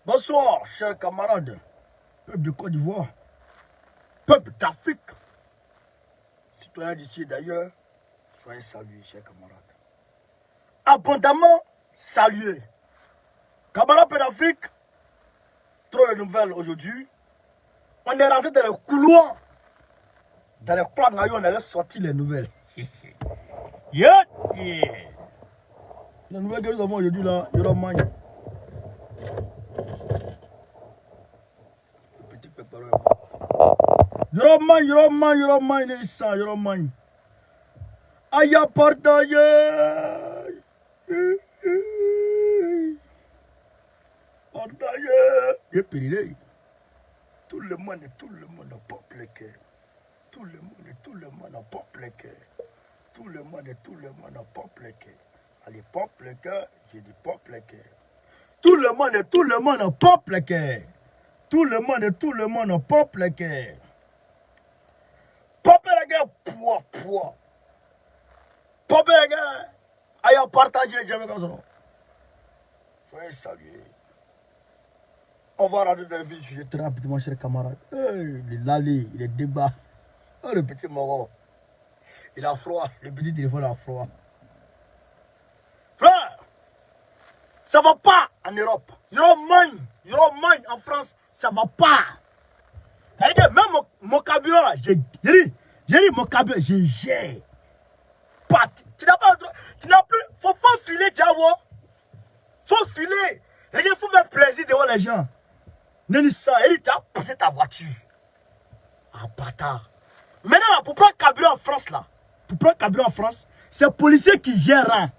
Bonsoir, chers camarades, peuple de Côte d'Ivoire, peuple d'Afrique, citoyens d'ici et d'ailleurs, soyez salués, chers camarades. Abondamment salués. Camarades d'Afrique, trop de nouvelles aujourd'hui. On est rentré dans les couloirs, dans les couloirs, on allait sortir les nouvelles. Yeah. Les nouvelles que nous avons aujourd'hui là, il y aura mange. Yoroman, Nessa, Yoroman. Aya partagé. Partagé. Il est périlé. Tout le monde pompe le cœur. Tout le monde pompe le cœur. Tout le monde pompe le cœur. Allez, pompe le cœur, j'ai dit pompe le cœur. Tout le monde pompe le cœur. Tout le monde pompe le cœur. Pompe le cœur, poids. Pompe le cœur. Aïe, partagez, jamais comme ça. Soyez salués. On va rentrer dans le vif du sujet très rapidement, chers camarades. Les lalés, les débats. Oh, le petit Moro. Il a froid. Le petit téléphone a froid. Frère, ça va pas en Europe. Europe en France, ça va pas. C'est-à-dire que même mon carburant là, j'ai dit mon carburant, j'ai pas. Tu n'as plus, faut filer, tu vas voir. Faut filer. Il faut faire plaisir devant les gens. Nélissa, tu as poussé ta voiture. Ah, bâtard. Maintenant, là, pour prendre carburant en France, là, c'est le policier qui gère. Hein.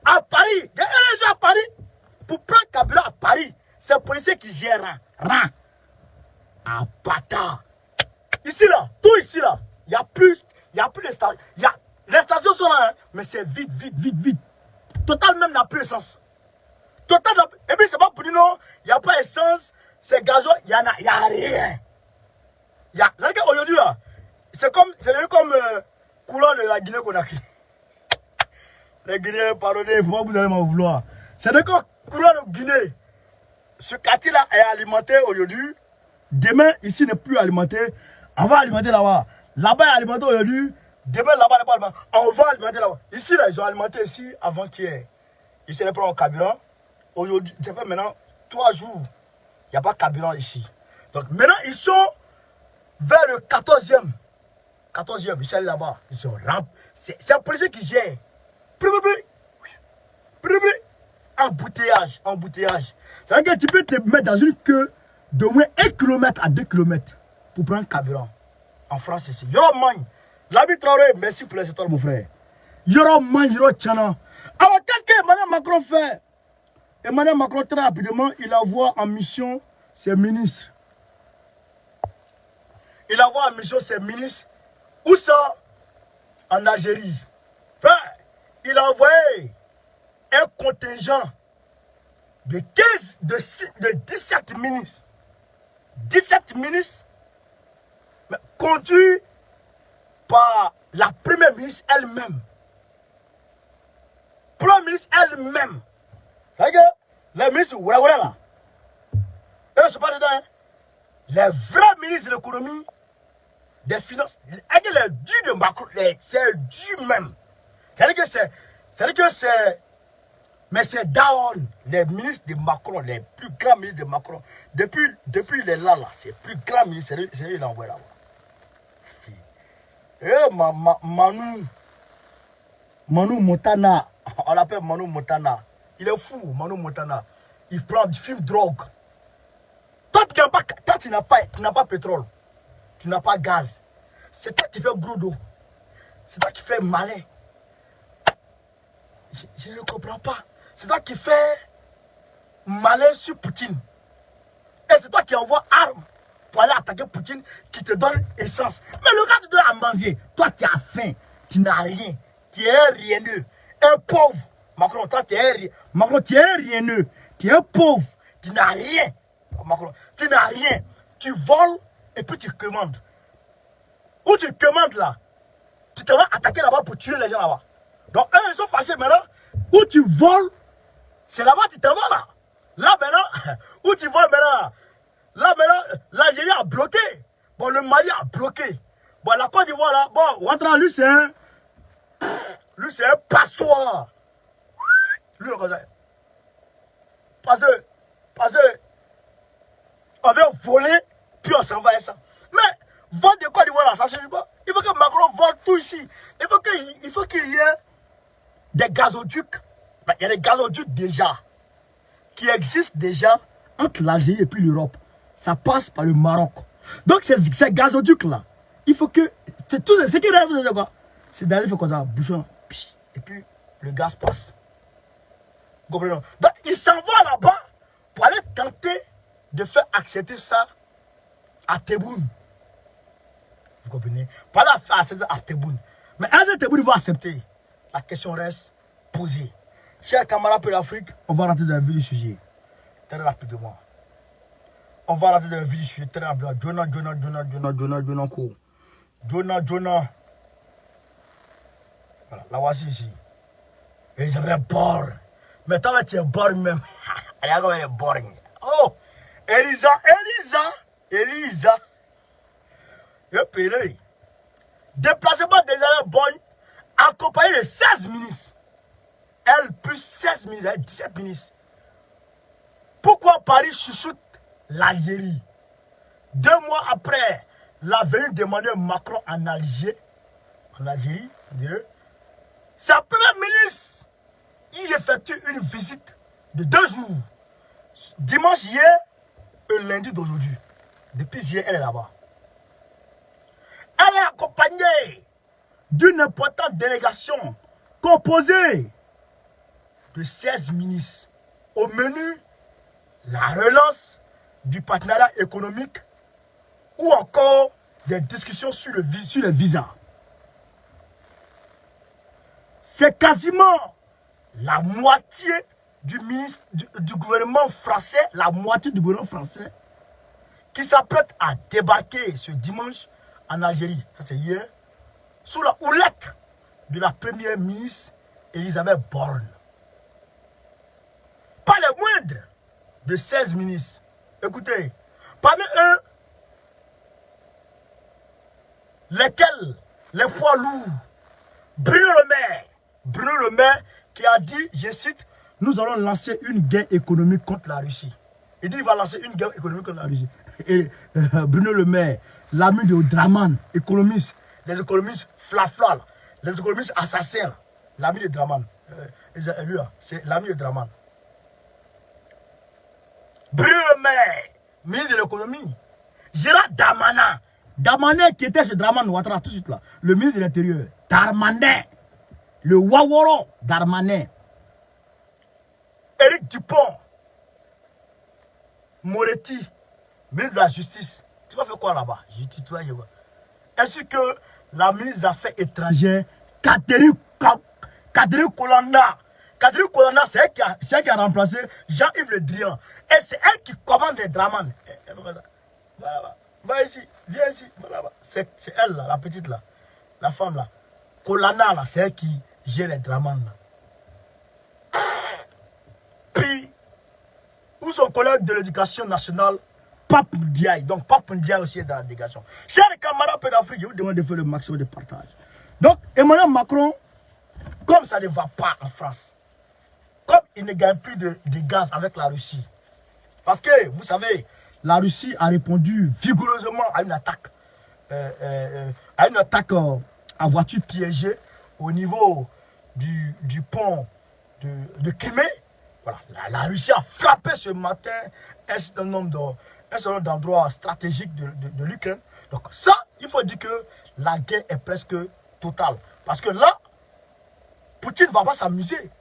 À Paris, il y a des gens à Paris. Pour prendre carburant à Paris, c'est le policier qui gère. Hein. Ah, bâtard. Ici, là, tout ici, là, il n'y a plus de stations. Les stations sont là, hein, mais c'est vide. Total même n'a plus d'essence. Total, et puis c'est pas pour dire non, il n'y a pas d'essence, c'est gazoil, il n'y a rien. C'est-à-dire qu'aujourd'hui, là, c'est comme courant de la Guinée-Conakry. Les Guinéens, pardonnez, il ne faut pas que vous allez m'en vouloir. C'est-à-dire que courant de Guinée, ce quartier-là est alimenté aujourd'hui. Demain, ici n'est plus alimenté. On va alimenter là-bas. Là-bas est alimenté aujourd'hui. Demain, là-bas n'est pas alimenté. On va alimenter là-bas. Ici, là, ils ont alimenté ici avant-hier. Ici, ils prennent un carburant. Aujourd'hui, ça fait maintenant 3 jours. Il n'y a pas de carburant ici. Donc maintenant, ils sont vers le 14e. 14e, ils sont allés là-bas. Ils sont rampés. C'est un policier qui gère. Embouteillage. C'est-à-dire que tu peux te mettre dans une queue d'au moins 1 km à 2 km pour prendre un carburant. En France, ici. Yoroman. L'habit Traoré, merci pour les étoiles, mon frère. Yoroman, Yoro-Tchana. Alors, qu'est-ce que Emmanuel Macron fait? Emmanuel Macron, très rapidement, il envoie en mission ses ministres. Où ça? En Algérie. Frère, il a envoyé un contingent de 17 ministres. 17 ministres, mais conduits par la première ministre elle-même. Première ministre elle-même. C'est-à-dire que les ministres là, eux ne sont pas dedans. Hein? Les vrais ministres de l'économie, des finances, avec les durs de Macron, c'est dur même. C'est-à-dire que c'est. Mais c'est down, les ministres de Macron, les plus grands ministres de Macron. Depuis les là, c'est plus grand ministre, c'est eux qui l'envoient là-bas. Manu Montana, on l'appelle Manu Montana. Il est fou, Manu Montana. Il prend du film drogue. Toi, tu n'as pas pétrole. Tu n'as pas gaz. C'est toi qui fais gros dos. C'est toi qui fais malin. Je ne comprends pas. C'est toi qui fais malin sur Poutine. Et c'est toi qui envoie armes pour aller attaquer Poutine, qui te donne essence. Mais le gars te donne à manger. Toi, tu as faim. Tu n'as rien. Tu es un rieneux. Un pauvre. Macron, toi, tu es un rieneux. Tu es un pauvre. Tu n'as rien. Macron, tu n'as rien. Tu voles et puis tu commandes. Où tu commandes là, tu te vas attaquer là-bas pour tuer les gens là-bas. Donc, eux, ils sont fâchés maintenant. Où tu voles, c'est là-bas, tu te vas là. Là maintenant, où tu vois maintenant, là maintenant, l'Algérie a bloqué. Bon, le Mali a bloqué. Bon, la Côte d'Ivoire là, bon, Ouattara, lui c'est un passoire. Lui, parce que, on veut voler, puis on s'en va à ça. Mais, vote de Côte d'Ivoire là, ça ne suffit pas. Il faut que Macron vole tout ici. Il faut qu'il y ait des gazoducs. Il y a des gazoducs déjà, qui existent déjà entre l'Algérie et puis l'Europe. Ça passe par le Maroc. Donc, ces gazoducs-là, il faut que... C'est tout ce qui rêve de quoi. C'est d'aller faire comme ça, bouchon, et puis le gaz passe. Vous comprenez? Donc, il s'en va là-bas pour aller tenter de faire accepter ça à Tebboune. Vous comprenez? Pour aller faire accepter à Tebboune. Mais est-ce que Tebboune va accepter? La question reste posée. Chers camarades de l'Afrique, on va rentrer dans le vif du sujet. Très rapidement. On va rentrer dans le vif du sujet. Très rapidement. Jonah. Voilà, la voici ici. Elisabeth Borne. Mais tant que tu es Borne même. Elle est Borne. Oh! Elisa. Déplacement d'Elisabeth Borne accompagné de 16 ministres. Elle plus 16 ministres, elle 17 ministres. Pourquoi Paris chouchoute l'Algérie? 2 mois après la venue d'Emmanuel Macron en Algérie, on dirait, sa première ministre, il effectue une visite de 2 jours. Dimanche hier et lundi d'aujourd'hui. Depuis hier, elle est là-bas. Elle est accompagnée d'une importante délégation composée de 16 ministres. Au menu, la relance du partenariat économique ou encore des discussions sur les visas. C'est quasiment la moitié du gouvernement français, qui s'apprête à débarquer ce dimanche en Algérie, ça c'est hier, sous la houlette de la première ministre Elisabeth Borne. Pas les moindres de 16 ministres. Écoutez, parmi eux, lesquels les poids lourds, Bruno Le Maire qui a dit, je cite, nous allons lancer une guerre économique contre la Russie. Il dit qu'il va lancer une guerre économique contre la Russie. Et Bruno Le Maire, l'ami de Draman, économiste, les économistes flafla, les économistes assassins, l'ami de Draman. Lui, c'est l'ami de Draman. Bruno Le Maire, ministre de l'économie. Gérard Darmanin qui était chez Draman Ouattara tout de suite là. Le ministre de l'Intérieur. Darmanin. Le Waworo Darmanin. Éric Dupont. Moretti. Ministre de la Justice. Tu vas faire quoi là-bas? Ainsi que la ministre des Affaires étrangères, Catherine Colonna. Catherine Colonna, c'est elle qui a remplacé Jean-Yves Le Drian. Et c'est elle qui commande les Draman. Va ici, viens ici. C'est elle là, la petite là. La femme là. Colonna là, c'est elle qui gère les Draman là. Puis, où son collègue de l'éducation nationale, Pape Ndiaye. Donc, Pape Ndiaye aussi est dans la délégation. Chers camarades d'Afrique, je vous demande de faire le maximum de partage. Donc, Emmanuel Macron, comme ça ne va pas en France, comme il ne gagne plus de gaz avec la Russie, parce que, vous savez, la Russie a répondu vigoureusement à une attaque, à voiture piégée au niveau du pont de Crimée. Voilà, la Russie a frappé ce matin un certain nombre d'endroits stratégiques de l'Ukraine. Donc ça, il faut dire que la guerre est presque totale. Parce que là, Poutine ne va pas s'amuser.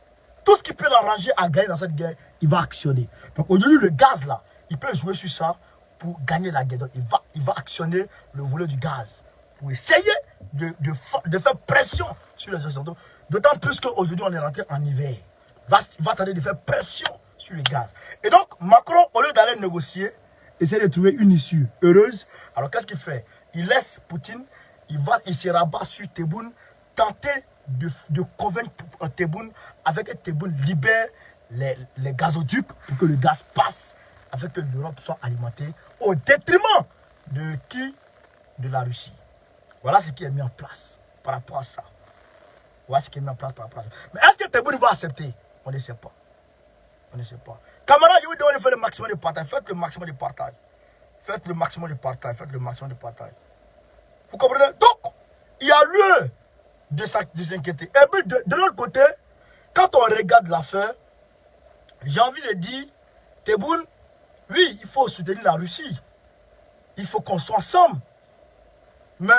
Tout ce qui peut l'arranger à gagner dans cette guerre, il va actionner. Donc aujourd'hui, le gaz là, il peut jouer sur ça pour gagner la guerre. Donc il va actionner le volet du gaz pour essayer de faire pression sur les Occidentaux. D'autant plus qu'aujourd'hui, on est rentré en hiver. Il va tenter de faire pression sur le gaz. Et donc, Macron, au lieu d'aller négocier, essaie de trouver une issue heureuse. Alors, qu'est-ce qu'il fait? Il laisse Poutine, il se rabat sur Tebboune, tenter de convaincre Tebboune, avec Tebboune libère les gazoducs pour que le gaz passe, afin que l'Europe soit alimentée au détriment de qui? De la Russie. Voilà ce qui est mis en place par rapport à ça. Voilà ce qui est mis en place par rapport à ça. Mais est-ce que Tebboune va accepter? On ne sait pas. On ne sait pas. Camarades, je vous demande de faire le maximum de partage. Faites le maximum de partage. Faites le maximum de partage. Faites le maximum de partage. Vous comprenez? Donc, il y a lieu de s'inquiéter. Et puis, de l'autre côté, quand on regarde l'affaire, j'ai envie de dire, Tebboune, oui, il faut soutenir la Russie. Il faut qu'on soit ensemble. Mais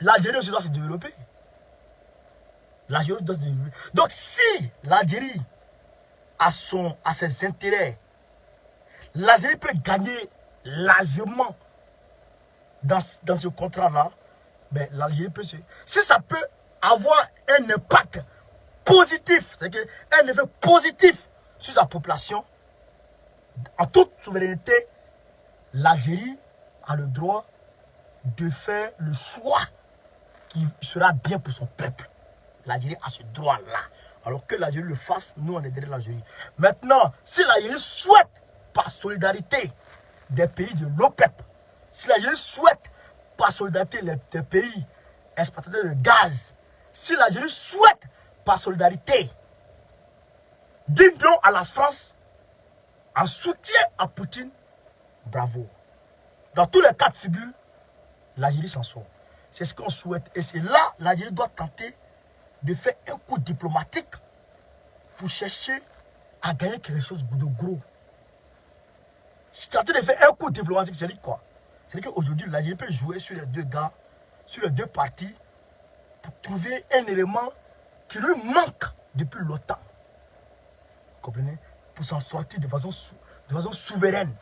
l'Algérie aussi doit se développer. L'Algérie doit se développer. Donc, si l'Algérie a ses intérêts, l'Algérie peut gagner largement dans ce contrat-là, ben, l'Algérie peut se... Si ça peut avoir un impact positif, c'est-à-dire un effet positif sur sa population, en toute souveraineté, l'Algérie a le droit de faire le choix qui sera bien pour son peuple. L'Algérie a ce droit-là. Alors que l'Algérie le fasse, nous on est derrière l'Algérie. Maintenant, si l'Algérie souhaite, par solidarité des pays de l'OPEP, si l'Algérie souhaite, par solidarité des pays exportateurs de gaz, si l'Algérie souhaite, par solidarité, dire non à la France, en soutien à Poutine, bravo. Dans tous les cas de figure, l'Algérie s'en sort. C'est ce qu'on souhaite. Et c'est là, l'Algérie doit tenter de faire un coup diplomatique pour chercher à gagner quelque chose de gros. Tenter de faire un coup diplomatique, c'est dire quoi? C'est dire qu'aujourd'hui, l'Algérie peut jouer sur les deux gars, sur les deux parties, pour trouver un élément qui lui manque depuis longtemps. Vous comprenez? Pour s'en sortir de façon souveraine.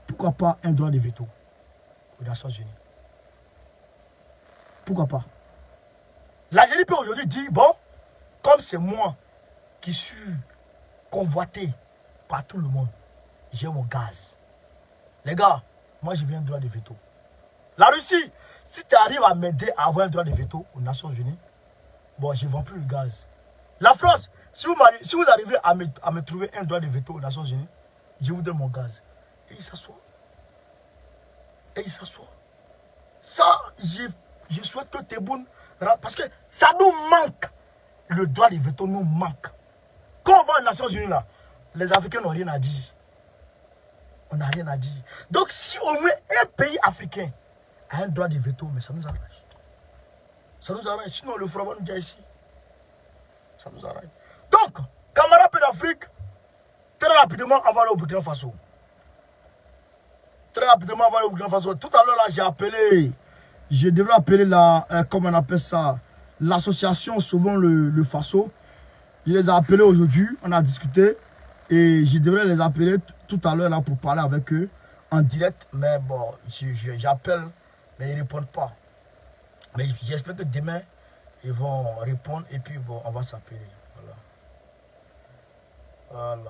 Pourquoi pas un droit de veto aux Nations Unies? Pourquoi pas? L'Algérie peut aujourd'hui dire, bon, comme c'est moi qui suis convoité par tout le monde, j'ai mon gaz. Les gars, moi je veux un droit de veto. La Russie, si tu arrives à m'aider à avoir un droit de veto aux Nations Unies, bon, je ne vends plus le gaz. La France, si vous arrivez à me trouver un droit de veto aux Nations Unies, je vous donne mon gaz. Et il s'assoit. Et il s'assoit. Ça, je souhaite que Tebboune... Parce que ça nous manque. Le droit de veto nous manque. Quand on va aux Nations Unies, là, les Africains n'ont rien à dire. On n'a rien à dire. Donc, si au moins un pays africain a un droit de veto, mais ça nous arrange. Ça nous arrange. Sinon, le front nous dit ici. Ça nous arrange. Donc, camarades d'Afrique, très rapidement, on va aller au Burkina Faso. Très rapidement, on va aller au Burkina Faso. Tout à l'heure, là, j'ai appelé, je devrais appeler la, comment on appelle ça, l'association Sauvons le Faso. Je les ai appelés aujourd'hui, on a discuté. Et je devrais les appeler tout à l'heure là pour parler avec eux en direct. Mais bon, j'appelle, mais ils ne répondent pas. Mais j'espère que demain, ils vont répondre et puis bon, on va s'appeler. Voilà.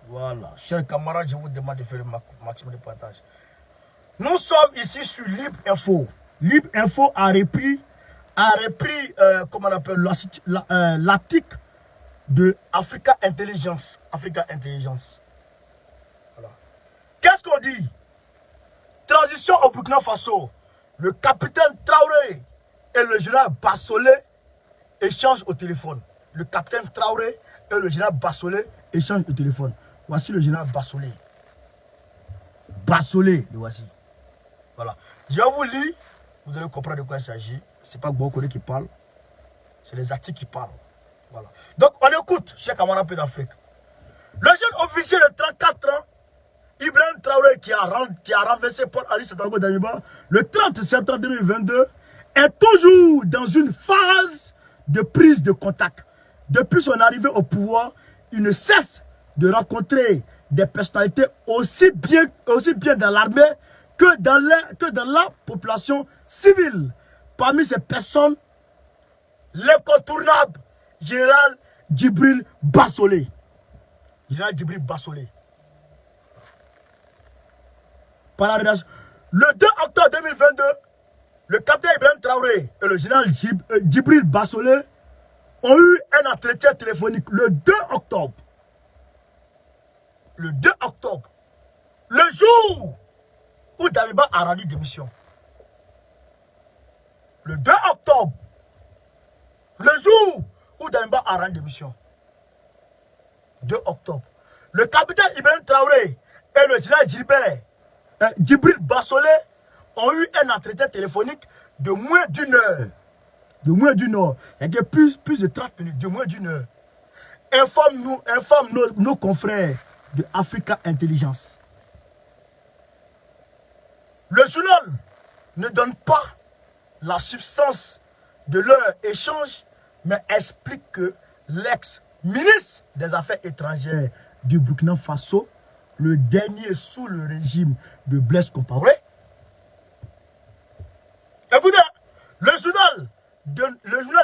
Voilà. Chers camarades, je vous demande de faire le maximum de partage. Nous sommes ici sur Libre Info. Libre Info a repris comment on appelle, l'article de Africa Intelligence. Africa Intelligence. Voilà. Qu'est-ce qu'on dit? Transition au Burkina Faso. Le capitaine Traoré et le général Bassolé échangent au téléphone. Le capitaine Traoré et le général Bassolé échangent au téléphone. Voici le général Bassolé. Bassolé, le voici. Voilà. Je vais vous lire. Vous allez comprendre de quoi il s'agit. Ce n'est pas Bokole qui parle. C'est les articles qui parlent. Voilà. Donc, on écoute, chers camarades d'Afrique. Le jeune officier de 34 ans, Ibrahim Traoré, qui a renversé Paul Ali Sandaogo Damiba le 30 septembre 2022, est toujours dans une phase de prise de contact. Depuis son arrivée au pouvoir, il ne cesse de rencontrer des personnalités aussi bien dans l'armée que dans la population civile. Parmi ces personnes, l'incontournable général Djibril Bassolé. Général Djibril Bassolé. Par la rédaction. Le 2 octobre 2022, le capitaine Ibrahim Traoré et le général Djibril Bassolé ont eu un entretien téléphonique le 2 octobre. Le 2 octobre. Le jour où Damiba a rendu démission. Le 2 octobre. Le jour où Damiba a rendu démission. 2 octobre. Le capitaine Ibrahim Traoré et le général Djibril Bassolé ont eu un entretien téléphonique de moins d'une heure. De moins d'une heure. Il y a plus de 30 minutes, de moins d'une heure. Informe nos confrères de Africa Intelligence. Le journal ne donne pas la substance de leur échange, mais explique que l'ex-ministre des Affaires étrangères du Burkina Faso, le dernier sous le régime de Blaise Compaoré, écoutez, le journal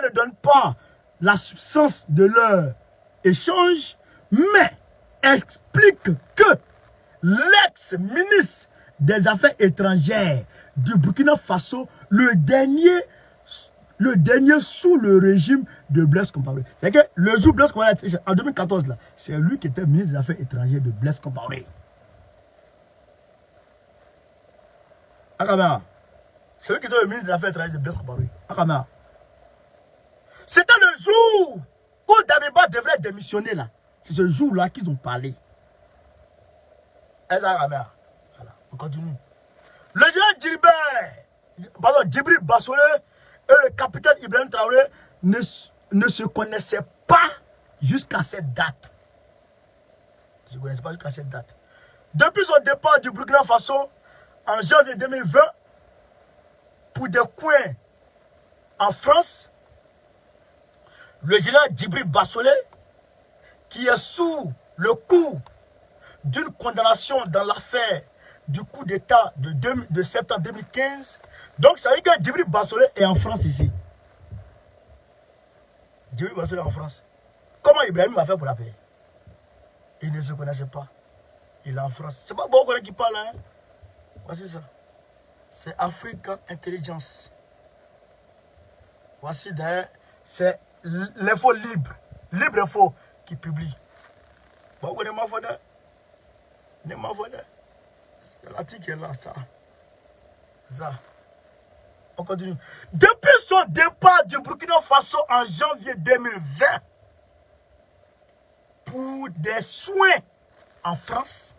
ne donne pas la substance de leur échange, mais explique que l'ex-ministre des Affaires étrangères du Burkina Faso, le dernier sous le régime de Blaise Compaoré. C'est que le jour Blaise Compaoré, en 2014, c'est lui qui était ministre des Affaires étrangères de Blaise Compaoré. Akamea. C'est lui qui était le ministre des Affaires étrangères de Blaise Compaoré. Akamea. C'était le jour où Damiba devrait démissionner là. C'est ce jour-là qu'ils ont parlé. Akamea. Voilà, on continue. Le général Djibril Bassolé et le capitaine Ibrahim Traoré ne se connaissaient pas jusqu'à cette date. Ils ne se connaissaient pas jusqu'à cette date. Depuis son départ du Burkina Faso en janvier 2020, pour des coins en France, le général Djibril Bassolé, qui est sous le coup d'une condamnation dans l'affaire du coup d'État de septembre 2015. Donc, ça veut dire que Djibril Bassolé est en France ici. Djibril Bassolé est en France. Comment Ibrahim a fait pour l'appeler? Il ne se connaissait pas. Il est en France. C'est pas bon qui parle, hein? Voici ça. C'est Africa Intelligence. Voici d'ailleurs, c'est l'info libre. Libre Info qui publie. Bon, on est ma faute. C'est l'article qui est là, ça. On continue. Depuis son départ du Burkina Faso en janvier 2020, pour des soins en France,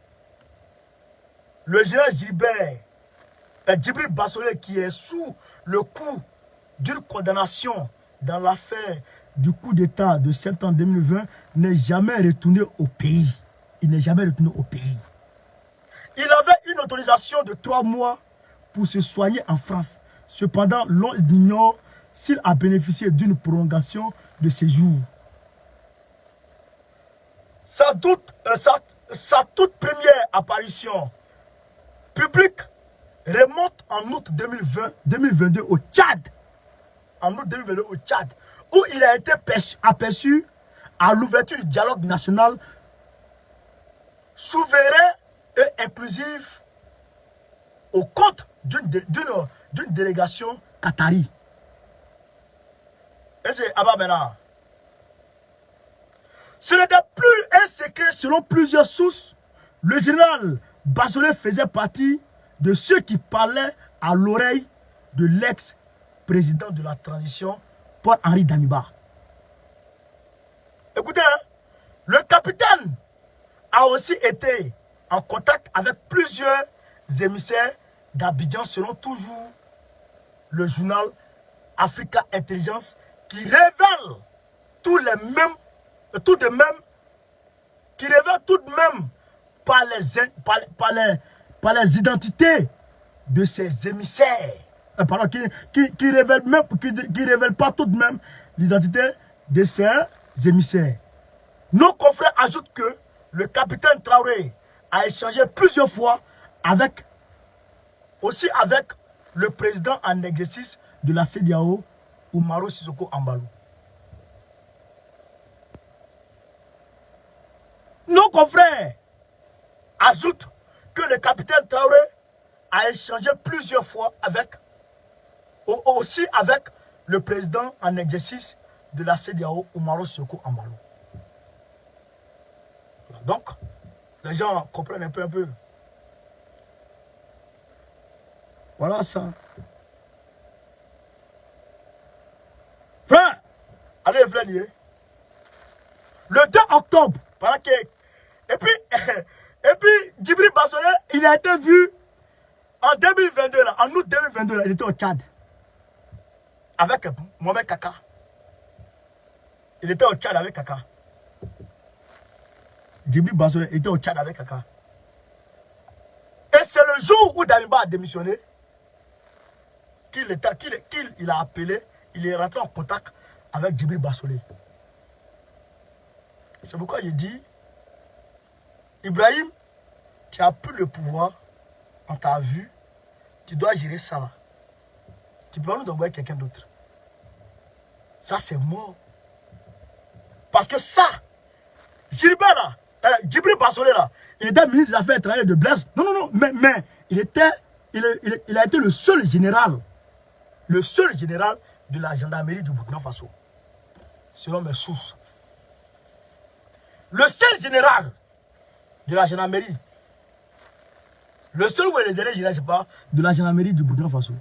le général Djibril Bassolé, qui est sous le coup d'une condamnation dans l'affaire du coup d'État de septembre 2020, n'est jamais retourné au pays. Il n'est jamais retourné au pays. Il avait une autorisation de 3 mois pour se soigner en France. Cependant, l'on ignore s'il a bénéficié d'une prolongation de séjour. Sa toute première apparition publique remonte en août 2022 au Tchad. En août 2022 au Tchad, où il a été aperçu à l'ouverture du dialogue national souverain et inclusif au compte d'une délégation qatari. Et c'est Abba Bena. Ce n'était plus un secret selon plusieurs sources. Le général Bassolé faisait partie de ceux qui parlaient à l'oreille de l'ex-président de la transition, Paul-Henri Damiba. Écoutez, hein, le capitaine a aussi été en contact avec plusieurs émissaires d'Abidjan, selon toujours le journal Africa Intelligence, qui révèle tout de même par les identités de ces émissaires. Pardon, qui révèle pas tout de même l'identité de ces émissaires. Nos confrères ajoutent que le capitaine Traoré a échangé plusieurs fois avec le président en exercice de la CEDEAO, Umaro Sissoko Embaló. Nos confrères ajoutent que le capitaine Traoré a échangé plusieurs fois avec aussi avec le président en exercice de la CEDEAO, Umaro Sissoco Embaló. Donc, les gens comprennent un peu. Voilà ça. Frère, allez, frère, le 2 octobre, pendant que... Et puis, Djibril Bassolé, il a été vu en 2022, là, en août 2022, là, il était au Tchad. Avec Mohamed Kaka. Il était au Tchad avec Kaka. Djibril Bassolé était au Tchad avec Kaka. Et c'est le jour où Damiba a démissionné qu'il a appelé, il est rentré en contact avec Djibril Bassolé. C'est pourquoi je dis, Ibrahim, tu as plus le pouvoir, on t'a vu, tu dois gérer ça là. Tu peux pas nous envoyer quelqu'un d'autre. Ça c'est mort. Parce que ça, Gilbert là, Djibril Bassolé là, il était ministre des Affaires étrangères de Blaise. Non, mais il a été le seul général de la gendarmerie du Burkina Faso. Selon mes sources. Le seul général de la gendarmerie. Le seul ou le dernier général, je ne sais pas, de la gendarmerie du Burkina Faso.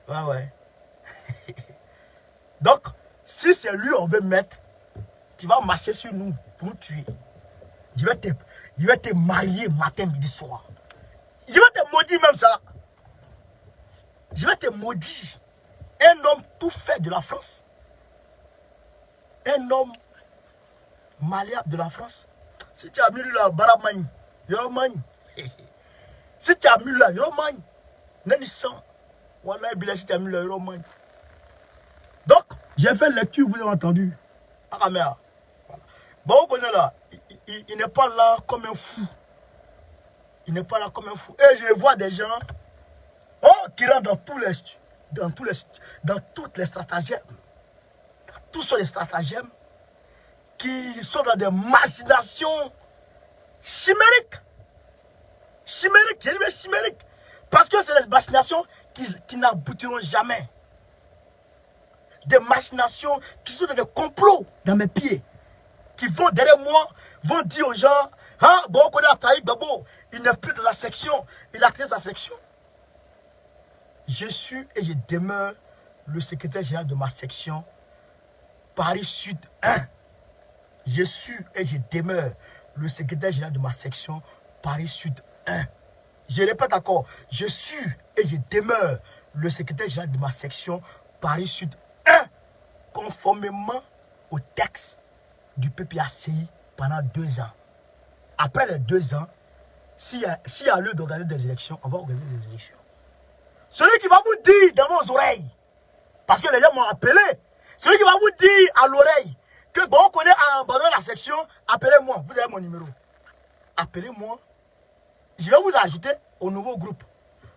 Ouais. Donc, si c'est lui on veut mettre, tu vas marcher sur nous pour nous tuer. Je vais te marier matin, midi, soir. Je vais te maudire même ça. Je vais te maudire. Un homme tout fait de la France. Un homme malléable de la France. Si tu as mis là, Baramagne, Yoromagne. Si tu as mis là, Yoromagne. Nenissan. Voilà, si tu as mis là, Yoromagne. Donc, j'ai fait lecture, vous avez entendu. Aramea. Bon, vous connaissez là, il n'est pas là comme un fou. Il n'est pas là comme un fou. Et je vois des gens qui rentrent dans toutes les stratagèmes. Tous sont les stratagèmes qui sont dans des machinations chimériques. Chimériques, j'ai dit mais chimériques. Parce que c'est des machinations qui n'aboutiront jamais. Des machinations qui sont dans des complots dans mes pieds. Qui vont derrière moi, vont dire aux gens, ah, bon, on connaît Ataïb Babo, il n'est plus dans sa section, il a créé sa section. Je suis et je demeure le secrétaire général de ma section, Paris Sud 1. Je suis et je demeure le secrétaire général de ma section, Paris Sud 1. Je répète encore, je suis et je demeure le secrétaire général de ma section, Paris Sud 1, conformément au texte du PPACI pendant 2 ans. Après les 2 ans, s'il y a lieu d'organiser des élections, on va organiser des élections. Celui qui va vous dire dans vos oreilles, parce que les gens m'ont appelé, celui qui va vous dire à l'oreille que bon, on connaît à abandonner la section, appelez-moi, vous avez mon numéro. Appelez-moi, je vais vous ajouter au nouveau groupe.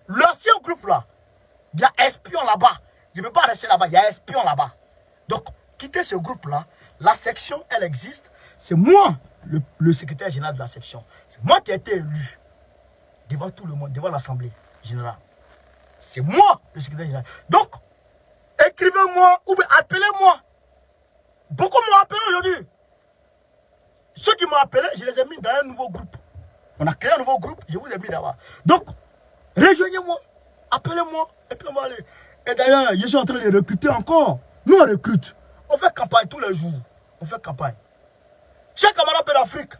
L'ancien groupe là, il y a espion là-bas. Je ne peux pas rester là-bas, il y a espion là-bas. Donc, quittez ce groupe là. La section, elle existe. C'est moi, le secrétaire général de la section. C'est moi qui ai été élu devant tout le monde, devant l'Assemblée générale. C'est moi, le secrétaire général. Donc, écrivez-moi ou appelez-moi. Beaucoup m'ont appelé aujourd'hui. Ceux qui m'ont appelé, je les ai mis dans un nouveau groupe. On a créé un nouveau groupe, je vous ai mis là-bas. Donc, rejoignez-moi, appelez-moi, et puis on va aller. Et d'ailleurs, je suis en train de recruter encore. Nous, on recrute. On fait campagne tous les jours. On fait campagne. Chaque camarade d'Afrique,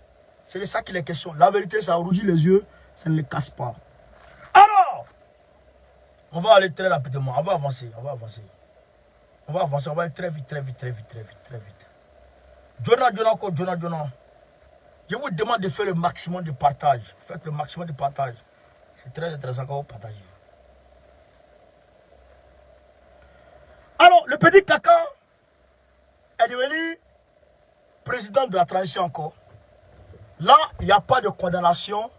c'est de ça qu'il est question. La vérité, ça rougit les yeux, ça ne les casse pas. Alors, on va aller très rapidement. On va avancer. On va aller très vite. Jonah. Je vous demande de faire le maximum de partage. Faites le maximum de partage. C'est très intéressant quand vous partagez. Alors, le petit Kaka est devenu président de la transition encore. Là, il n'y a pas de condamnation.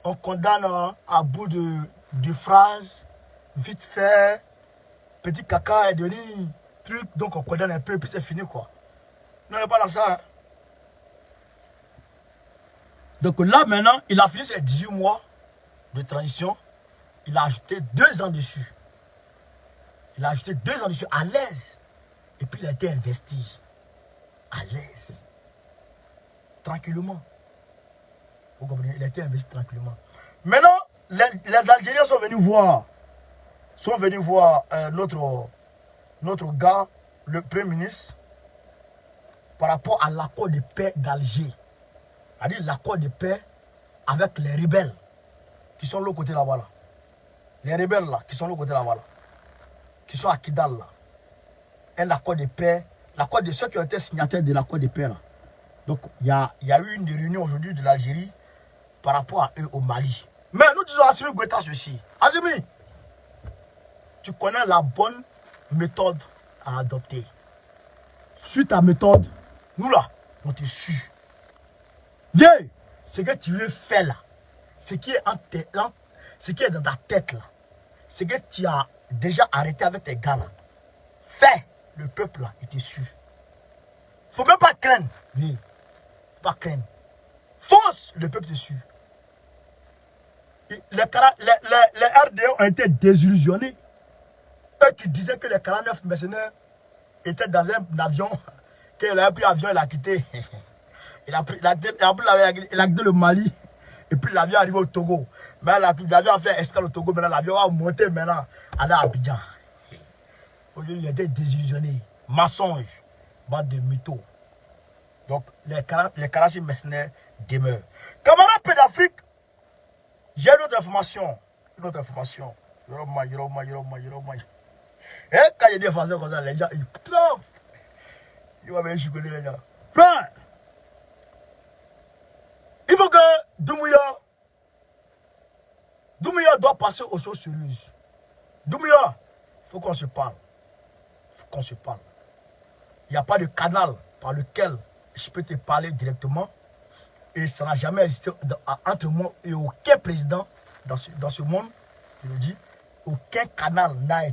On condamne à bout de phrases, vite fait. Petit Kaka est devenu truc, donc on condamne un peu, puis c'est fini quoi. Non, on n'est pas dans ça. Hein. Donc là, maintenant, il a fini ses 18 mois de transition. Il a ajouté 2 ans dessus. Il a ajouté 2 ans dessus à l'aise. Et puis il a été investi. À l'aise. Tranquillement. Vous comprenez? Il a été investi tranquillement. Maintenant, les Algériens sont venus voir. Notre gars, le Premier ministre, par rapport à l'accord de paix d'Alger. C'est-à-dire l'accord de paix avec les rebelles qui sont de l'autre côté là-bas. Là. Les rebelles là, qui sont de l'autre côté là-bas. Là. Qui sont à Kidal là. Un accord de paix, l'accord de ceux qui ont été signataires de l'accord de paix là. Donc il y a eu une réunion aujourd'hui de l'Algérie par rapport à eux au Mali. Mais nous disons à Assimi Goïta ceci. Assimi, tu connais la bonne méthode à adopter. Suis ta méthode, nous là, on te suit. Viens, ce que tu veux faire là, ce qui est dans ta tête là, ce que tu as déjà arrêté avec tes gars là, fais, le peuple là, il te suit. Faut même pas craindre, viens, faut pas craindre. Fonce, le peuple te suit. Les RDA ont été désillusionnés. Eux qui disaient que les 49 mercenaires étaient dans un avion, qu'il a pris l'avion, il a quitté. Il a quitté le Mali. Et puis l'avion est arrivé au Togo. Mais l'avion a fait escale au Togo. Maintenant l'avion va monter maintenant aller à Abidjan. Il a été désillusionné. Mensonge. Bande de mythos. Donc les 46 mercenaires demeurent. Camarades Paix d'Afrique, j'ai une autre information. Et quand il y a des façons comme ça, les gens, ils trompent. Ils vont venir chicoter les gens. Frère, il faut que Doumbouya doit passer aux choses sérieuses. Doumbouya, il faut qu'on se parle. Il n'y a pas de canal par lequel je peux te parler directement. Et ça n'a jamais existé entre moi et aucun président dans ce monde. Je le dis, aucun canal n'a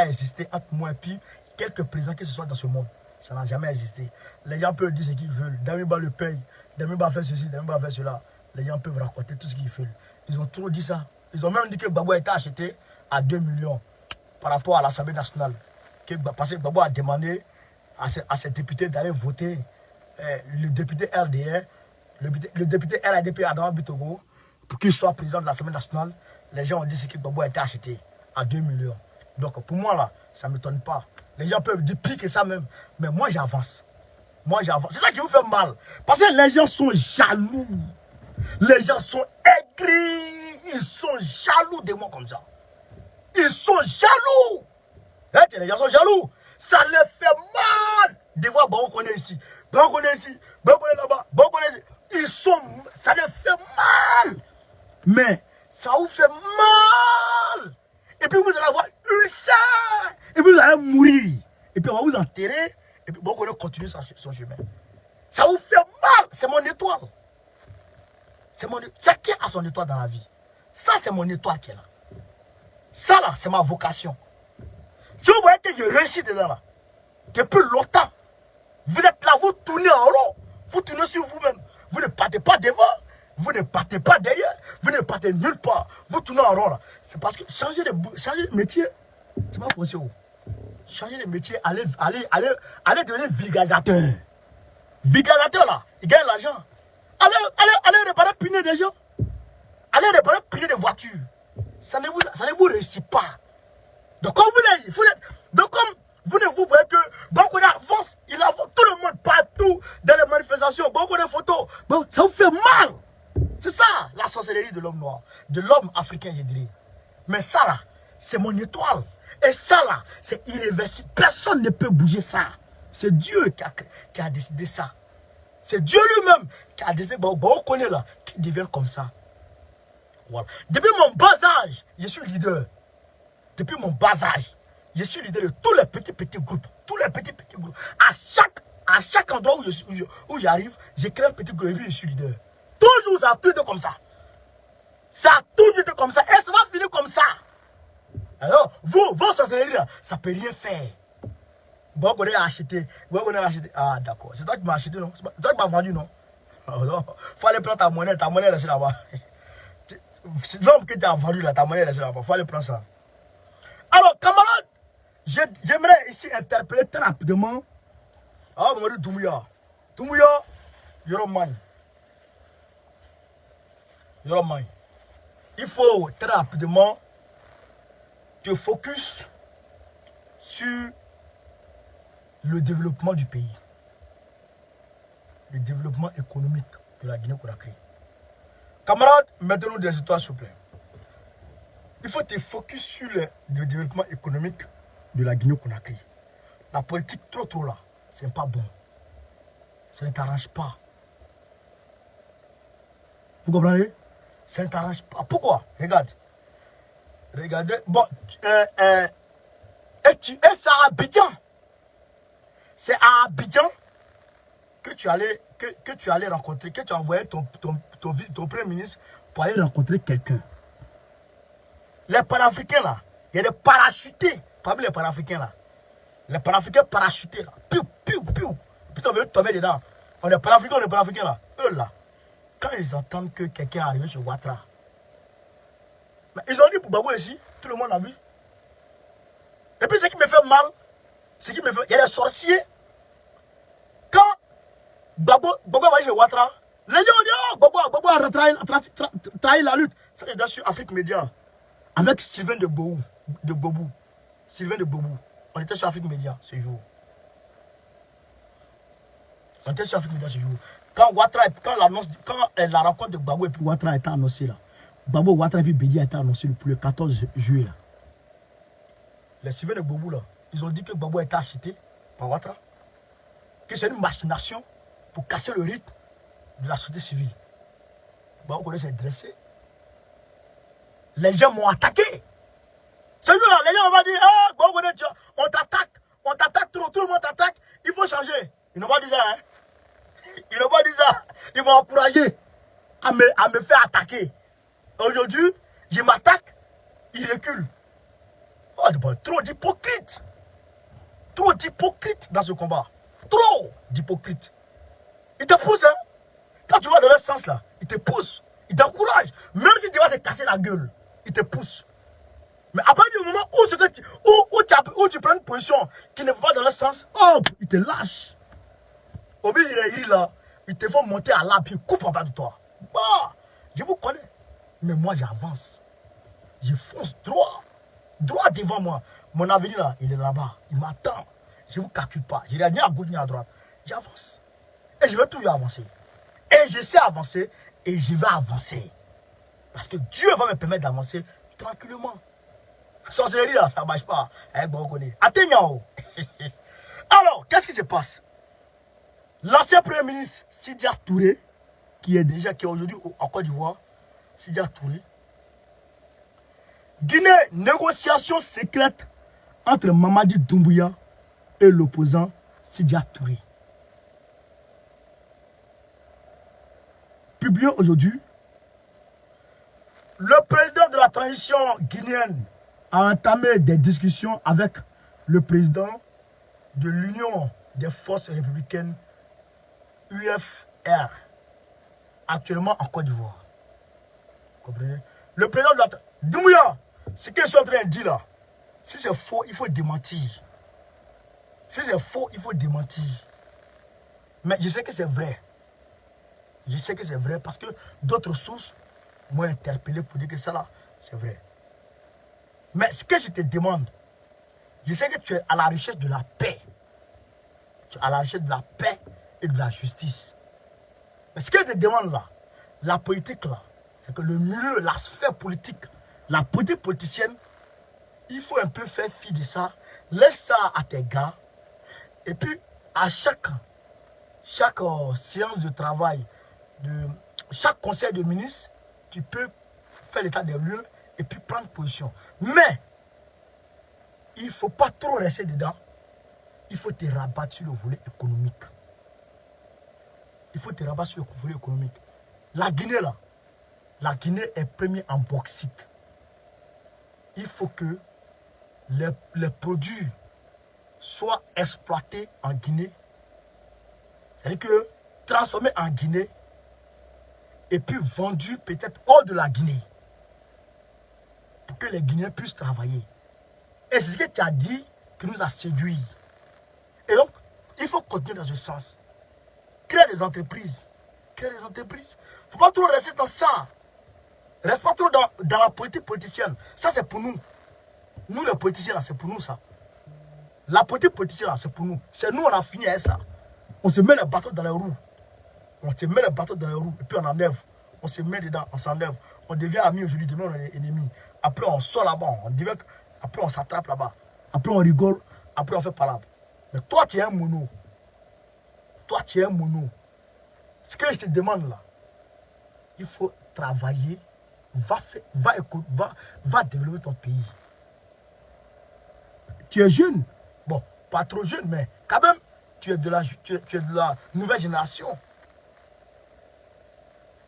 existé entre moi et puis quelques présidents que ce soit dans ce monde. Ça n'a jamais existé. Les gens peuvent dire ce qu'ils veulent. Damiba le paye. Damiba fait ceci, Damiba fait cela. Les gens peuvent raconter tout ce qu'ils veulent. Ils ont trop dit ça. Ils ont même dit que Gbagbo a été acheté à 2 millions par rapport à l'Assemblée nationale. Parce que Gbagbo a demandé à ses députés d'aller voter le député RDR, le député RADP Adama Bitogo, pour qu'il soit président de l'Assemblée nationale. Les gens ont dit que Gbagbo a été acheté à 2 millions. Donc pour moi là, ça ne m'étonne pas. Les gens peuvent dire pire que ça même. Mais moi j'avance. C'est ça qui vous fait mal. Parce que les gens sont jaloux. Les gens sont aigris. Ils sont jaloux de moi comme ça. Ils sont jaloux. Les gens sont jaloux. Ça les fait mal de voir Bon qu'on est ici. Bon qu'on est ici. Bon qu'on est là-bas. Bon qu'on est ici. Ça les fait mal. Mais ça vous fait mal. Et puis vous allez avoir ulcère. Et puis vous allez mourir. Et puis on va vous enterrer. Et puis bon qu'on continue son chemin. Ça vous fait mal. C'est mon étoile. Chacun a son étoile dans la vie. Ça, c'est mon étoile qui est là. Ça, là, c'est ma vocation. Si vous voyez que je réussis dedans, là, depuis longtemps, vous êtes là, vous tournez en rond. Vous tournez sur vous-même. Vous ne partez pas devant. Vous ne partez pas derrière. Vous ne partez nulle part. Vous tournez en rond, là. C'est parce que changer de métier, c'est pas possible. Changer de métier, allez devenir vulgarisateur. Vulgarisateur, là, il gagne l'argent. Allez réparer pneus des gens. Allez réparer pneus de voitures. Ça ne vous réussit pas. Donc comme vous ne vous voyez que beaucoup avance, il avance tout le monde partout dans les manifestations, beaucoup de photos. Bon, ça vous fait mal. C'est ça la sorcellerie de l'homme noir, de l'homme africain, je dirais. Mais ça là, c'est mon étoile. Et ça là, c'est irréversible. Personne ne peut bouger ça. C'est Dieu qui a décidé ça. C'est Dieu lui-même qui a décidé, bon, on connaît là, qui devient comme ça. Voilà. Depuis mon bas âge, je suis leader. Depuis mon bas âge, je suis leader de tous les petits groupes. Tous les petits groupes. À chaque endroit où j'arrive, je crée un petit groupe et je suis leader. Toujours ça a tout été comme ça. Ça a toujours été comme ça. Et ça va finir comme ça. Alors, vos sorcelleries là, ça ne peut rien faire. Bon, on a acheté. Ah, d'accord. C'est toi qui m'as acheté, non? C'est toi qui m'as vendu, non? Il faut aller prendre ta monnaie reste là-bas. l'homme que tu as vendu là, ta monnaie est là-bas. Il faut aller prendre ça. Alors, camarades, j'aimerais ici interpeller très rapidement Mamadou Doumbouya. Doumbouya, Yoromani. Yoromani. Il faut très rapidement te focus sur le développement du pays. Le développement économique de la Guinée-Conakry. Camarades, mettez-nous des étoiles, s'il vous plaît. Il faut te focus sur le développement économique de la Guinée-Conakry. La politique trop là, ce n'est pas bon. Ça ne t'arrange pas. Vous comprenez? Ça ne t'arrange pas. Pourquoi? Regarde. Regardez. Bon, et c'est à Abidjan. C'est à Abidjan que tu allais rencontrer, que tu as envoyé ton premier ministre pour aller rencontrer quelqu'un. Les panafricains là, il y a des parachutés parmi les panafricains là. Les panafricains parachutés là. Piou, piou, piou. Putain, on veut tomber dedans. On est panafricains là. Eux là, quand ils entendent que quelqu'un est arrivé sur Ouattara, ils ont dit pour Gbagbo ici, tout le monde a vu. Et puis ce qui me fait mal, il y a des sorciers. Quand Gbagbo va aller chez Ouattara, les gens ont dit, oh, Gbagbo a trahi la lutte. Ça, c'est sur Afrique Média. Avec Sylvain de Bobou. Sylvain de Bobou. On était sur Afrique Média ce jour. Quand la rencontre de Gbagbo et puis Ouattara a été annoncée là. Gbagbo, Ouattara et puis Bédi a été annoncé pour le 14 juillet là. Les Sylvain de Bobou là, ils ont dit que Gbagbo a été acheté par Ouattara. Que c'est une machination pour casser le rythme de la société civile. Gbagbo connaît s'est dressé. Les gens m'ont attaqué. Ce jour-là, les gens m'ont dit, ah, Gbagbo, on t'attaque trop, tout le monde t'attaque, il faut changer. Ils n'ont pas dit ça, hein. Ils n'ont pas dit ça. Ils m'ont encouragé à me faire attaquer. Aujourd'hui, je m'attaque, ils reculent. Oh, trop d'hypocrites. Trop d'hypocrites dans ce combat. Trop d'hypocrites. Ils te poussent, hein. Quand tu vas dans le sens là, ils te poussent. Ils t'encouragent. Même si tu vas te casser la gueule, ils te poussent. Mais à partir du moment où tu prends une position qui ne va pas dans le sens, hop, ils te lâchent. Au bout là, ils te font monter à l'arbre, ils coupent en bas de toi. Bah, je vous connais. Mais moi, j'avance. Je fonce droit. Droit devant moi. Mon avenir là, il est là-bas. Il m'attend. Je ne vous calcule pas. Je n'ai ni à gauche ni à droite. J'avance. Et je vais toujours avancer. Et je sais avancer. Et je vais avancer. Parce que Dieu va me permettre d'avancer tranquillement. Sorcellerie là, ça ne marche pas. Bon, on connaît. Atteignons. Alors, qu'est-ce qui se passe? L'ancien premier ministre Sidya Touré, qui est aujourd'hui en Côte d'Ivoire, Sidya Touré. Guinée, négociation secrète entre Mamadi Doumbouya et l'opposant Sidya Touré. Publié aujourd'hui, le président de la transition guinéenne a entamé des discussions avec le président de l'Union des forces républicaines UFR, actuellement en Côte d'Ivoire. Comprenez? Le président de la Doumbouya, ce que je suis en train de dire là, si c'est faux, il faut démentir. Si c'est faux, il faut démentir. Mais je sais que c'est vrai. Je sais que c'est vrai parce que d'autres sources m'ont interpellé pour dire que ça là, c'est vrai. Mais ce que je te demande, je sais que tu es à la recherche de la paix. Tu es à la recherche de la paix et de la justice. Mais ce que je te demande là, la politique là, c'est que le milieu, la sphère politique, la politique politicienne, il faut un peu faire fi de ça. Laisse ça à tes gars. Et puis, à chaque séance de travail, chaque conseil de ministre, tu peux faire l'état des lieux et puis prendre position. Mais, il ne faut pas trop rester dedans. Il faut te rabattre sur le volet économique. Il faut te rabattre sur le volet économique. La Guinée, là, la Guinée est première en bauxite. Il faut que les produits soient exploités en Guinée. C'est-à-dire que transformés en Guinée et puis vendus peut-être hors de la Guinée. que les Guinéens puissent travailler. Et c'est ce que tu as dit qui nous a séduits. Et donc, il faut continuer dans ce sens. Créer des entreprises. Créer des entreprises. Il ne faut pas trop rester dans ça. Reste pas trop dans la politique politicienne. Ça, c'est pour nous. Nous, les politiciens, c'est pour nous, ça. La politique politicienne, c'est pour nous. C'est nous, on a fini avec ça. On se met les bateaux dans les roues. On se met les bateaux dans les roues. Et puis on enlève. On se met dedans, on s'enlève. On devient amis aujourd'hui, demain on est ennemis. Après on sort là-bas, après on s'attrape là-bas. Après on rigole, après on fait palabre. Mais toi tu es un mono. Toi tu es un mono. Ce que je te demande là, il faut travailler, va développer ton pays. Tu es jeune, bon, pas trop jeune, mais quand même, tu es de la nouvelle génération.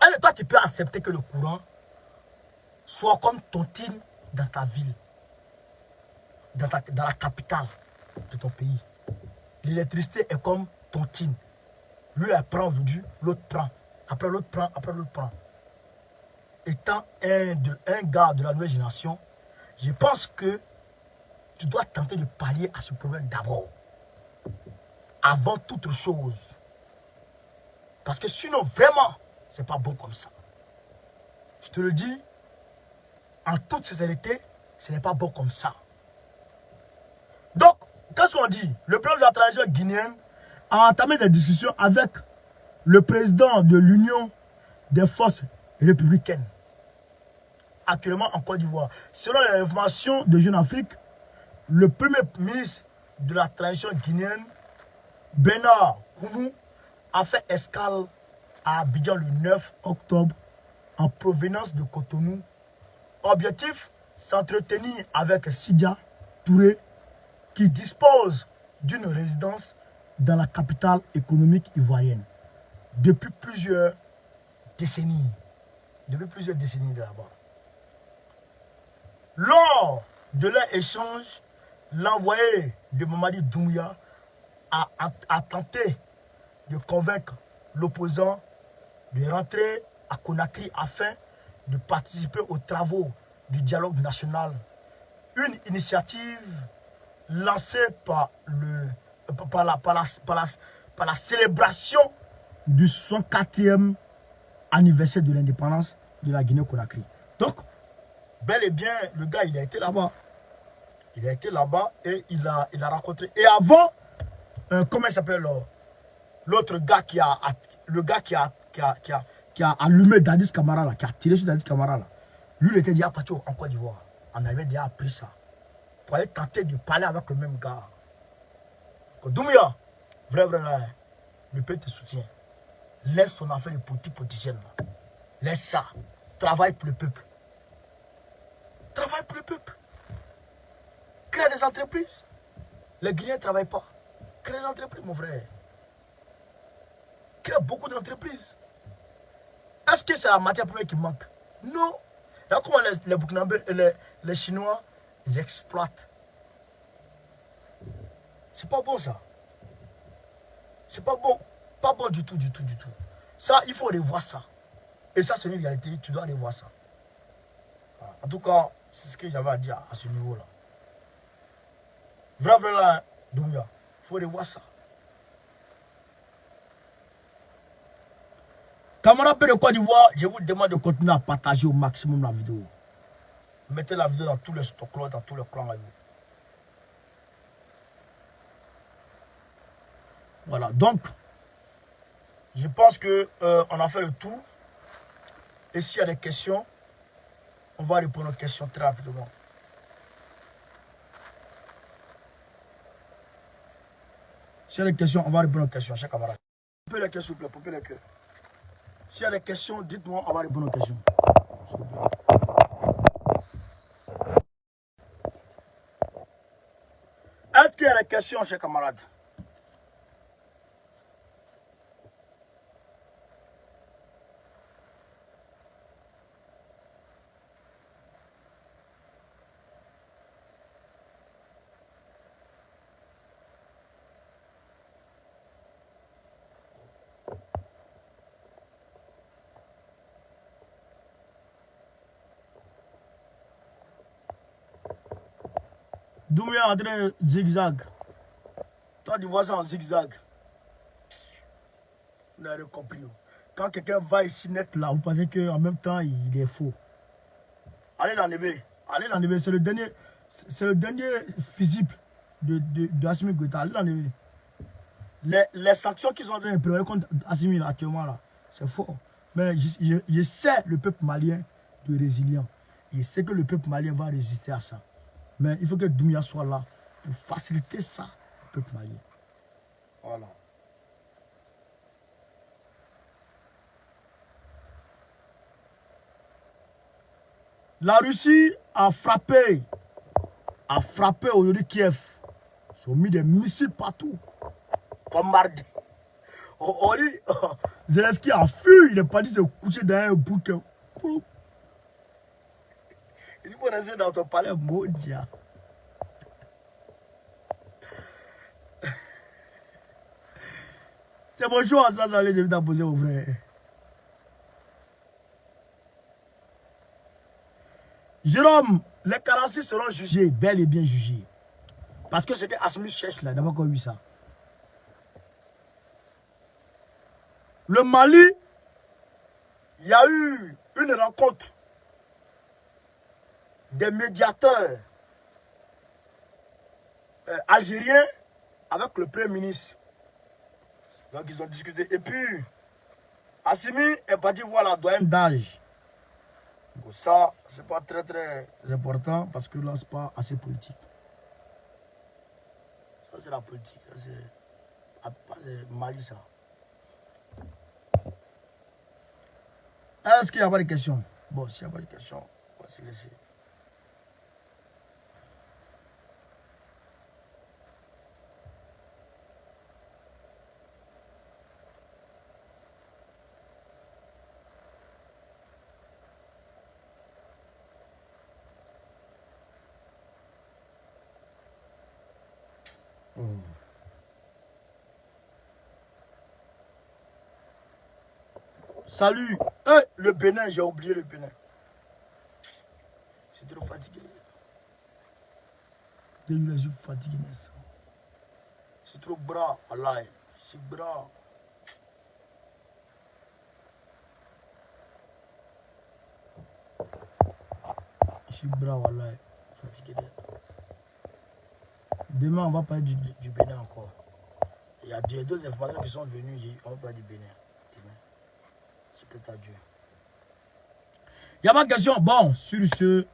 Et toi, tu peux accepter que le courant soit comme tontine dans ta ville, dans la capitale de ton pays. L'électricité est comme tontine. Lui, elle prend aujourd'hui, l'autre prend. Après, l'autre prend, après, l'autre prend. Étant un gars de la nouvelle génération, je pense que tu dois tenter de pallier à ce problème d'abord. Avant toute chose. Parce que sinon, vraiment, c'est pas bon comme ça. Je te le dis, en toute sincérité, ce n'est pas bon comme ça. Donc, qu'est-ce qu'on dit? Le président de la transition guinéenne a entamé des discussions avec le président de l'Union des forces républicaines, actuellement en Côte d'Ivoire. Selon les informations de Jeune Afrique, le premier ministre de la transition guinéenne, Bernard Koumou, a fait escale à Abidjan le 9 octobre en provenance de Cotonou. Objectif, s'entretenir avec Sidia Touré, qui dispose d'une résidence dans la capitale économique ivoirienne depuis plusieurs décennies. Depuis plusieurs décennies de là-bas. Lors de leur échange, l'envoyé de Mamadi Doumbouya a tenté de convaincre l'opposant de rentrer à Conakry afin de participer aux travaux du dialogue national. Une initiative lancée par la célébration du 64e anniversaire de l'indépendance de la Guinée-Conakry. Donc, bel et bien, le gars, il a été là-bas. Il a été là-bas et il a rencontré. Et avant, comment il s'appelle l'autre gars qui a allumé Dadis Camara, là, qui a tiré sur Dadis Camara, là. Lui, il était déjà parti en Côte d'Ivoire. On avait déjà appris ça. Pour aller tenter de parler avec le même gars. Doumbouya, vrai, le pays te soutient. Laisse ton affaire de politique politicienne. Là. Laisse ça. Travaille pour le peuple. Travaille pour le peuple. Crée des entreprises. Les Guinéens ne travaillent pas. Crée des entreprises, mon frère. Crée beaucoup d'entreprises. Est-ce que c'est la matière première qui manque? Non. Là, comment les Burkinabés et les Chinois, ils exploitent. C'est pas bon, ça. C'est pas bon. Pas bon du tout, du tout, du tout. Ça, il faut revoir ça. Et ça, c'est une réalité. Tu dois revoir ça. En tout cas, c'est ce que j'avais à dire à ce niveau-là. Vrai, là, Doumbouya, il faut revoir ça. Camarades de Côte d'Ivoire, je vous demande de continuer à partager au maximum la vidéo. Mettez la vidéo dans tous les stocks, dans tous les clans. Voilà, donc, je pense qu'on a fait le tour. Et s'il y a des questions, on va répondre aux questions très rapidement. S'il y a des questions, on va répondre aux questions, chers camarades. Pompez les cœurs, s'il vous plaît, pompez les cœurs. S'il y a des questions, dites-moi, on va répondre aux questions. S'il vous plaît. Est-ce qu'il y a des questions, chers camarades? Doumbouya en train de zigzag. Toi, tu vois ça en zigzag. Vous n'avez compris. Quand quelqu'un va ici net là, vous pensez qu'en même temps, il est faux. Allez l'enlever. Allez l'enlever. C'est le dernier visible de Assimi Goïta. Allez l'enlever. Les sanctions qui sont en train de prévoir contre Assimi actuellement là, c'est fort. Mais je sais le peuple malien de résilient. Je sais que le peuple malien va résister à ça. Mais il faut que Doumbouya soit là pour faciliter ça au peuple malien. Voilà. La Russie a frappé aujourd'hui Kiev. Ils ont mis des missiles partout. Comme mardi. Zelensky a fui, il est parti se coucher derrière un bouquet. Il faut rester dans ton palais maudit. C'est mon choix, ça allait devenir poser au frère. Jérôme, les 46 seront jugés, bel et bien jugés. Parce que c'était Assimi cherche là, d'abord qu'on a vu ça. Le Mali, il y a eu une rencontre des médiateurs algériens avec le Premier ministre. Donc ils ont discuté. Et puis, Assimi est parti voir la doyenne d'âge. Ça, c'est pas très important parce que là, c'est pas assez politique. Ça, c'est la politique. C'est Mali, ça. Est-ce qu'il n'y a pas de questions? Bon, s'il n'y a pas de questions, on va se laisser. Salut. Le Bénin, j'ai oublié le Bénin. Je suis trop fatigué. Je suis fatigué. Je suis trop bras. Allah. Je suis bras. Je suis bras, Allah. Fatigué. Demain, on va parler du Bénin encore. Il y a d'autres informations qui sont venues. On va parler du Bénin. C'est peut-être à Dieu. Il n'y a pas de question. Bon, sur ce.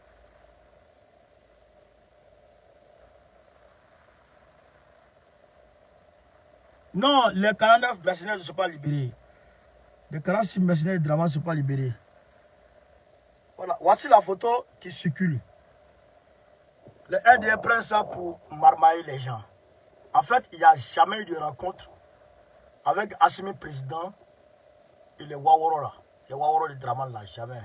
Non, les 49 mercenaires ne sont pas libérés. Les 46 mercenaires de Draman ne sont pas libérés. Voilà, voici la photo qui circule. Les RDA prennent ça pour marmailler les gens. En fait, il n'y a jamais eu de rencontre avec Assimi président et les Waworo là. Les Waworo de Draman là, jamais.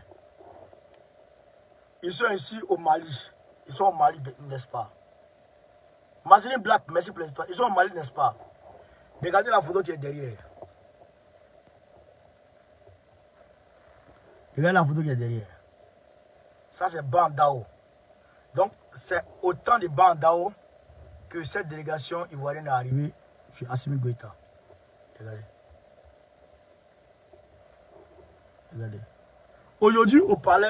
Ils sont ici au Mali. Ils sont au Mali, n'est-ce pas? Mazini Black, merci président. Ils sont au Mali, n'est-ce pas? Regardez la photo qui est derrière. Regardez la photo qui est derrière. Ça, c'est Bandao. Donc, c'est autant de Bandao que cette délégation ivoirienne est arrivée chez Assimi Goïta. Regardez. Regardez. Aujourd'hui, au palais,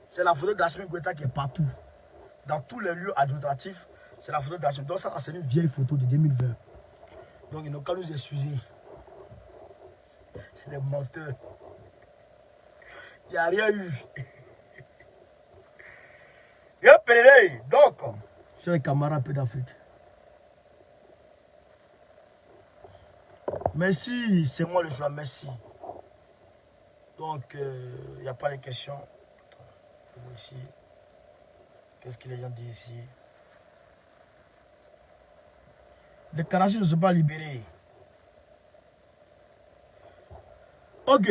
c'est la photo d'Assimi Goïta qui est partout. Dans tous les lieux administratifs, c'est la photo d'Assimi. Donc, ça, c'est une vieille photo de 2020. Donc, ils n'ont qu'à nous excuser. C'est des menteurs. Il n'y a rien eu. Donc, chers camarades peu d'Afrique. Merci, c'est moi le choix, merci. Donc, il n'y a pas de questions. Ici. Qu'est-ce que les gens disent ici? Les Karachi ne sont pas libérés. Ok.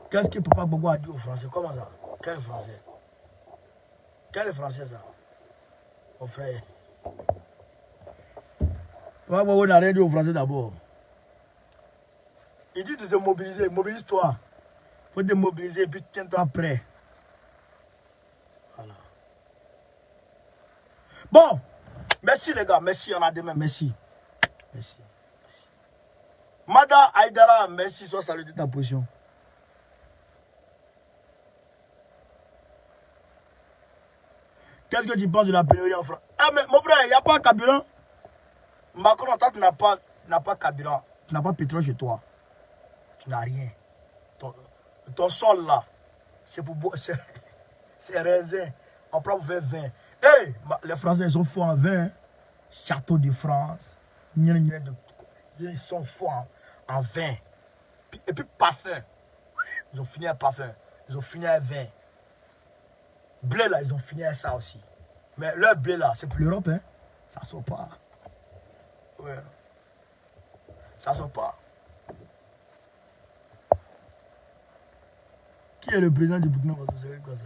Qu'est-ce que Papa Bobo a dit aux Français? Comment ça? Quel Français? Quel Français ça? Mon frère. Papa Bobo n'a rien dit aux Français d'abord. Il dit de te mobiliser. Mobilise-toi. Il faut te mobiliser et puis tiens-toi prêt. Voilà. Bon. Merci les gars. Merci. On a demain. Merci. Merci. Merci. Mada Aïdara, merci. Sois salué de ta position. Qu'est-ce que tu penses de la pénurie en France? Ah, mais mon frère, il n'y a pas de carburant. Macron, toi, tu n'as pas carburant. Tu n'as pas de pétrole chez toi. Tu n'as rien. Ton sol là, c'est pour boire. C'est raisin. On prend pour faire vin. Hey, les Français, ils sont forts en vin. Hein? Château de France. Ils sont forts en vin. Et puis parfum. Ils ont fini un parfum. Ils ont fini un vin. Blé là, ils ont fini ça aussi. Mais leur blé là, c'est pour l'Europe, hein. Ça sort pas. Ouais. Ça sort pas. Qui est le président du Burkina Faso? C'est quoi ça?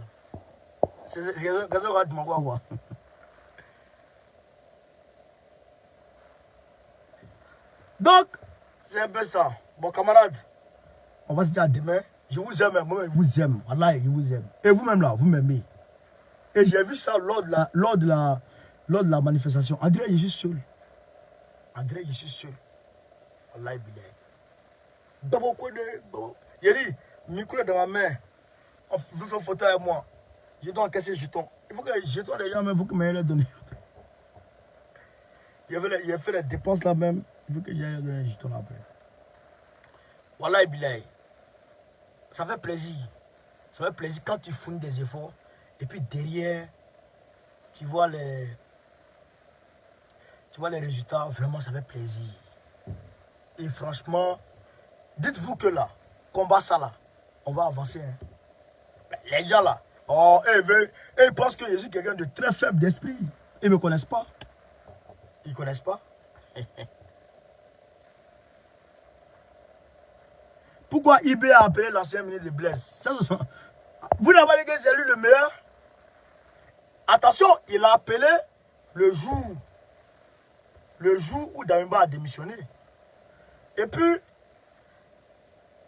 C'est quoi tu m'en vois? Donc, c'est un peu ça. Bon, camarades, on va se dire à demain. Je vous aime, moi-même, je vous aime. Voilà, je vous aime. Et vous-même là, vous m'aimez. Et j'ai vu ça lors de la manifestation. André, je suis seul. André, je suis seul. Allah est bilé. D'abord, il dit, micro est dans ma main. On veut faire photo avec moi. Je dois encaisser les jetons. Il faut que les jetons, les gens, il faut que je les donne. Il a fait les dépenses là même. Il faut que j'aille les donner les jetons après. Wallah bilay. Ça fait plaisir. Ça fait plaisir quand tu fournis des efforts. Et puis derrière, tu vois les résultats. Vraiment, ça fait plaisir. Et franchement, dites-vous que là, combat ça là, on va avancer. Hein. Les gens là, oh, ils pensent que je suis quelqu'un de très faible d'esprit. Ils ne me connaissent pas. Ils ne connaissent pas. Pourquoi IB a appelé l'ancien ministre de Blaise? Vous n'avez pas dit que c'est lui le meilleur? Attention, il a appelé le jour où Damimba a démissionné. Et puis,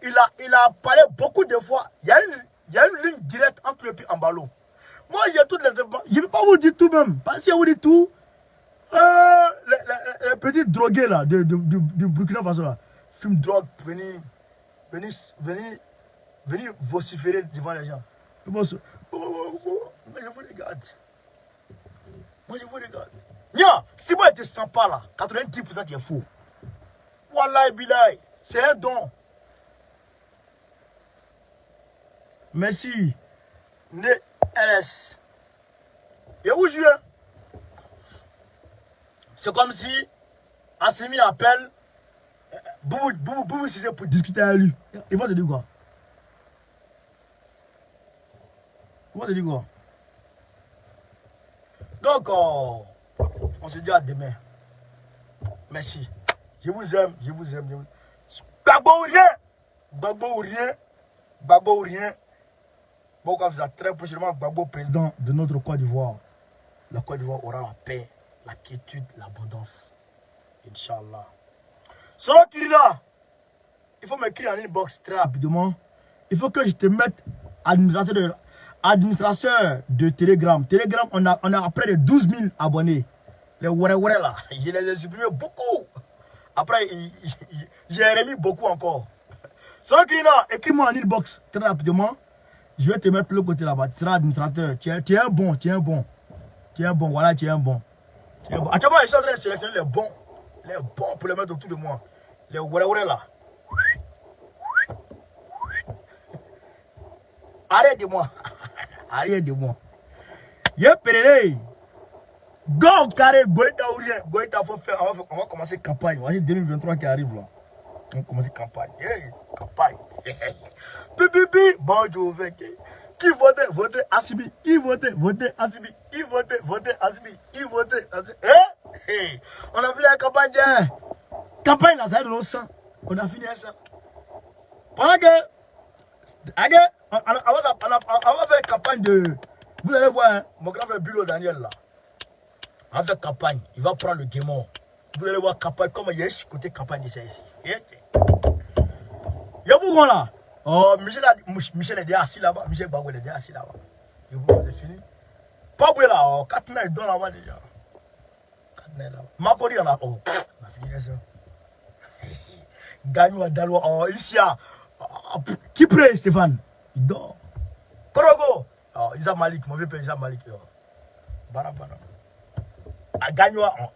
il a parlé beaucoup de fois. Il y a une ligne directe entre le pays en ballon. Moi, il y a toutes les informations. Je ne vais pas vous dire tout même. Parce que si je vous dis tout, les petits drogués là, du Burkina Faso là, fument drogue, venir vociférer devant les gens. Mais je vous regarde. Moi, je vous regarde. Nya, si moi, je ne te sens pas là, 90% tu es faux. Wallah bilay, c'est un don. Merci. Né LS. Et où je viens? C'est comme si Assimi appelle Boubou si c'est pour discuter avec lui. Il va se dire quoi? Il va se dire quoi? Donc, on se dit à demain. Merci. Je vous aime, je vous aime. Gbagbo ou rien. Gbagbo ou rien. Gbagbo ou rien. Bon, quand vous êtes très prochainement Gbagbo, président de notre Côte d'Ivoire. La Côte d'Ivoire aura la paix, la quiétude, l'abondance. Inch'Allah. Selon Kirina, il faut m'écrire en inbox très rapidement. Il faut que je te mette administrateur de Telegram. Telegram, on a près de 12 000 abonnés. Les ouais là, je les ai supprimés beaucoup. Après, j'ai remis beaucoup encore. Selon Kirina, écris-moi en inbox très rapidement. Je vais te mettre le côté là-bas. Tu seras administrateur. Tu es un bon, tu es un bon. Tu es un bon, voilà, tu es un bon. Tu es un bon. Actuellement, ils sont en train de sélectionner les bons. Les bons pour les mettre autour de moi. Les ouais là. Arrête de moi. Arrête de moi. Yé Péré. Go carré, Goïta ou rien. Goïta, faut faire. On va commencer campagne. Voici 2023 qui arrive là. On va commencer campagne. Hey, campagne. Bibi, bonjour. Qui votait? Votez Assimi. Qui votait? Votez Assimi. Qui votait? Votez Assimi. Qui votait? Hey, on a fini la campagne. Campagne là, ça a de nos sang. On a fini ça. Pendant que. On va faire campagne de. Vous allez voir, hein, mon grand frère Bulo Daniel là. On va faire campagne. Il va prendre le démon. Vous allez voir campagne. Comment il y a ce côté campagne de ça ici. Il y a beaucoup là. Oh, Michel est déjà assis là-bas. Michel Bagou est déjà assis là-bas. C'est fini. Pas là. Oh, 4 nez dans là-bas déjà. 4 nez là-bas. Makori en a. Oh, on a fini ça. Gagne Daloa. Oh, ici, qui prie Stéphane? Il dort. Korogo. Oh, Isa Malik. Mon vieux père Isa Malik. Barabara. Gagne. Oh.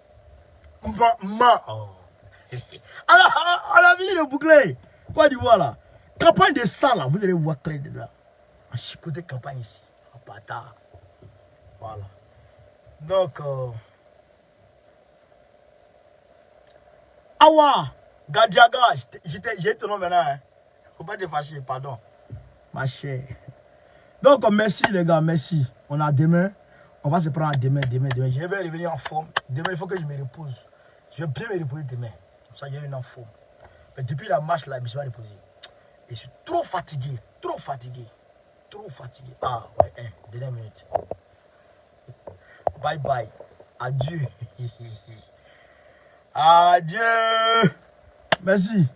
Alors, on a fini le boucler. Quoi d'Ivoire là? Campagne de ça là, vous allez voir clair dedans. En chicoté campagne ici. En bâtard. Voilà. Donc, Awa, Gadiaga, j'ai ton nom maintenant. Hein. Faut pas te fâcher, pardon. Ma chère. Donc, merci les gars, merci. On a demain. On va se prendre demain. Je vais revenir en forme. Demain, il faut que je me repose. Je vais bien me reposer demain. Comme ça, je vais en forme. Mais depuis la marche là, je me suis pas reposé. Et je suis trop fatigué. Ah, ouais, dernière minute. Bye bye. Adieu. Adieu. Merci.